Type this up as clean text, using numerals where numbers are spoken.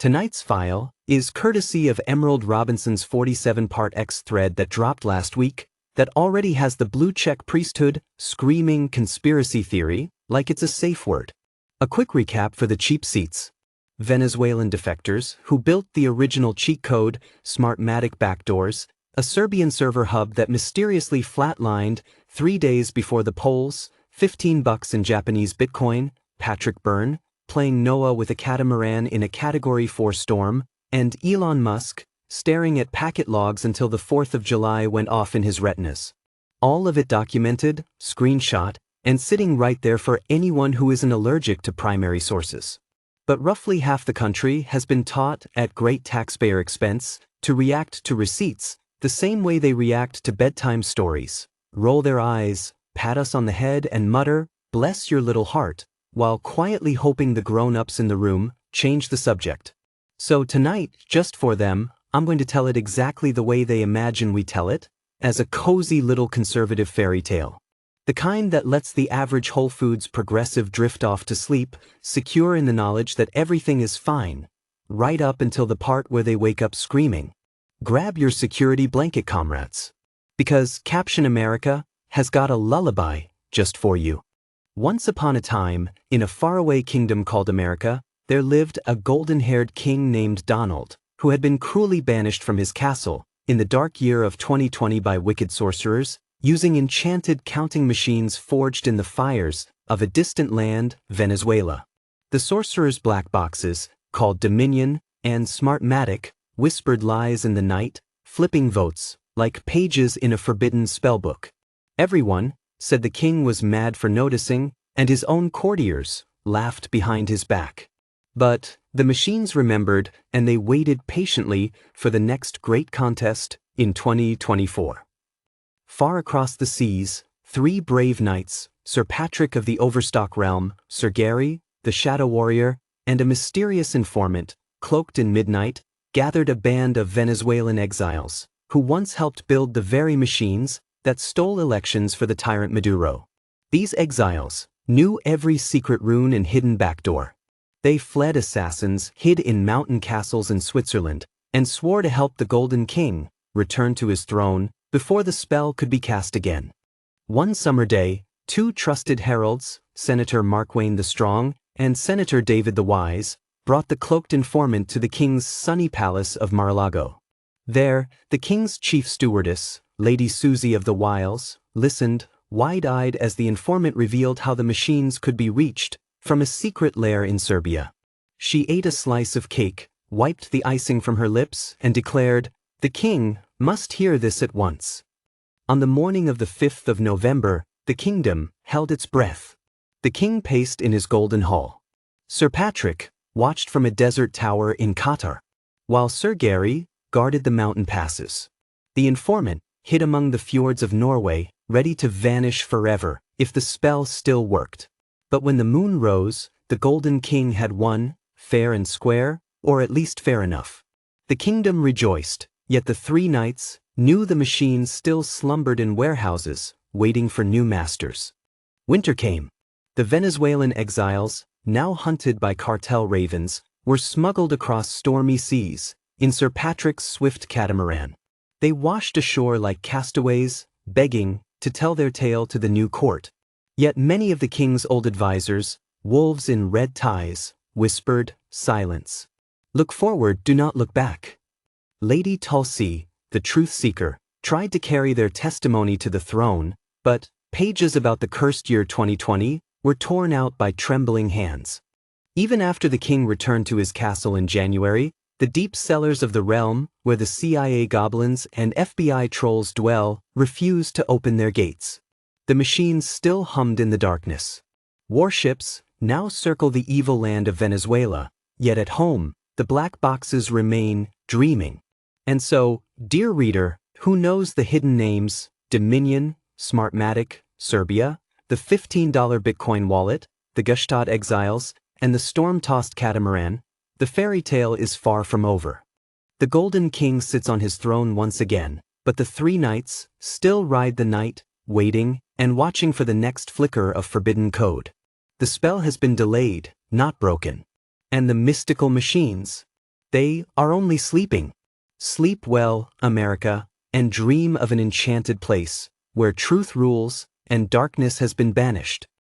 Tonight's file is courtesy of Emerald Robinson's 47-part X thread that dropped last week that already has the blue-check priesthood screaming conspiracy theory like it's a safe word. A quick recap for the cheap seats. Venezuelan defectors who built the original cheat code Smartmatic backdoors, a Serbian server hub that mysteriously flatlined 3 days before the polls, $15 in Japanese Bitcoin, Patrick Byrne, playing Noah with a catamaran in a Category 4 storm, and Elon Musk staring at packet logs until the 4th of July went off in his retinas. All of it documented, screenshot, and sitting right there for anyone who isn't allergic to primary sources. But roughly half the country has been taught, at great taxpayer expense, to react to receipts the same way they react to bedtime stories. Roll their eyes, pat us on the head, and mutter, "Bless your little heart," while quietly hoping the grown-ups in the room change the subject. So tonight, just for them, I'm going to tell it exactly the way they imagine we tell it, as a cozy little conservative fairy tale. The kind that lets the average Whole Foods progressive drift off to sleep, secure in the knowledge that everything is fine, right up until the part where they wake up screaming. Grab your security blanket, comrades. Because Caption America has got a lullaby just for you. Once upon a time, in a faraway kingdom called America, there lived a golden-haired king named Donald, who had been cruelly banished from his castle in the dark year of 2020 by wicked sorcerers, using enchanted counting machines forged in the fires of a distant land, Venezuela. The sorcerers' black boxes, called Dominion and Smartmatic, whispered lies in the night, flipping votes like pages in a forbidden spellbook. Everyone said the king was mad for noticing, and his own courtiers laughed behind his back. But the machines remembered, and they waited patiently for the next great contest in 2024. Far across the seas, 3 brave knights, Sir Patrick of the Overstock realm, Sir Gary, the Shadow Warrior, and a mysterious informant, cloaked in midnight, gathered a band of Venezuelan exiles, who once helped build the very machines that stole elections for the tyrant Maduro. These exiles knew every secret rune and hidden backdoor. They fled assassins, hid in mountain castles in Switzerland, and swore to help the Golden King return to his throne before the spell could be cast again. One summer day, 2 trusted heralds, Senator Mark Wayne the Strong and Senator David the Wise, brought the cloaked informant to the king's sunny palace of Mar-a-Lago. There, the king's chief stewardess, Lady Susie of the Wiles, listened, wide-eyed as the informant revealed how the machines could be reached from a secret lair in Serbia. She ate a slice of cake, wiped the icing from her lips, and declared, "The king must hear this at once." On the morning of the 5th of November, the kingdom held its breath. The king paced in his golden hall. Sir Patrick watched from a desert tower in Qatar, while Sir Gary guarded the mountain passes. The informant hid among the fjords of Norway, ready to vanish forever if the spell still worked. But when the moon rose, the Golden King had won, fair and square, or at least fair enough. The kingdom rejoiced, yet the 3 knights knew the machines still slumbered in warehouses, waiting for new masters. Winter came. The Venezuelan exiles, now hunted by cartel ravens, were smuggled across stormy seas in Sir Patrick's swift catamaran. They washed ashore like castaways, begging to tell their tale to the new court. Yet many of the king's old advisors, wolves in red ties, whispered, "Silence. Look forward, do not look back." Lady Tulsi, the truth seeker, tried to carry their testimony to the throne, but pages about the cursed year 2020 were torn out by trembling hands. Even after the king returned to his castle in January, the deep cellars of the realm, where the CIA goblins and FBI trolls dwell, refused to open their gates. The machines still hummed in the darkness. Warships now circle the evil land of Venezuela, yet at home, the black boxes remain dreaming. And so, dear reader, who knows the hidden names, Dominion, Smartmatic, Serbia, the $15 Bitcoin wallet, the Gstaad exiles, and the storm-tossed catamaran, the fairy tale is far from over. The Golden King sits on his throne once again, but the 3 knights still ride the night, waiting and watching for the next flicker of forbidden code. The spell has been delayed, not broken. And the mystical machines, They are only sleeping. Sleep well, America, and dream of an enchanted place, where truth rules and darkness has been banished.